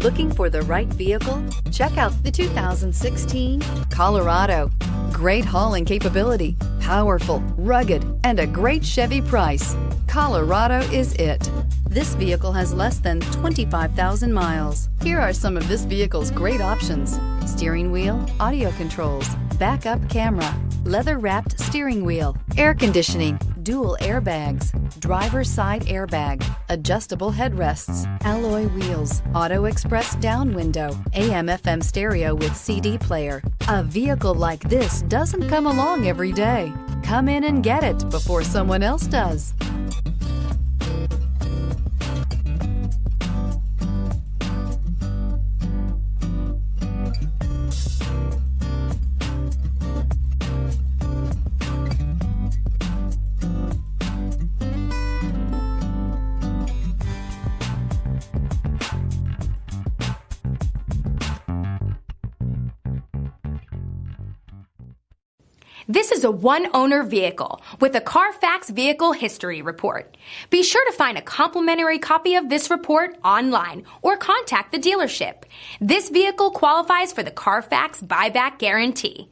Looking for the right vehicle? Check out the 2016 Colorado. Great hauling capability, powerful, rugged, and a great Chevy price. Colorado is it. This vehicle has less than 25,000 miles. Here are some of this vehicle's great options: steering wheel audio controls, backup camera, leather-wrapped steering wheel, air conditioning, dual airbags, driver's side airbag, adjustable headrests, alloy wheels, auto express down window, AM/FM stereo with CD player. A vehicle like this doesn't come along every day. Come in and get it before someone else does. This is a one-owner vehicle with a Carfax Vehicle History Report. Be sure to find a complimentary copy of this report online or contact the dealership. This vehicle qualifies for the Carfax Buyback Guarantee.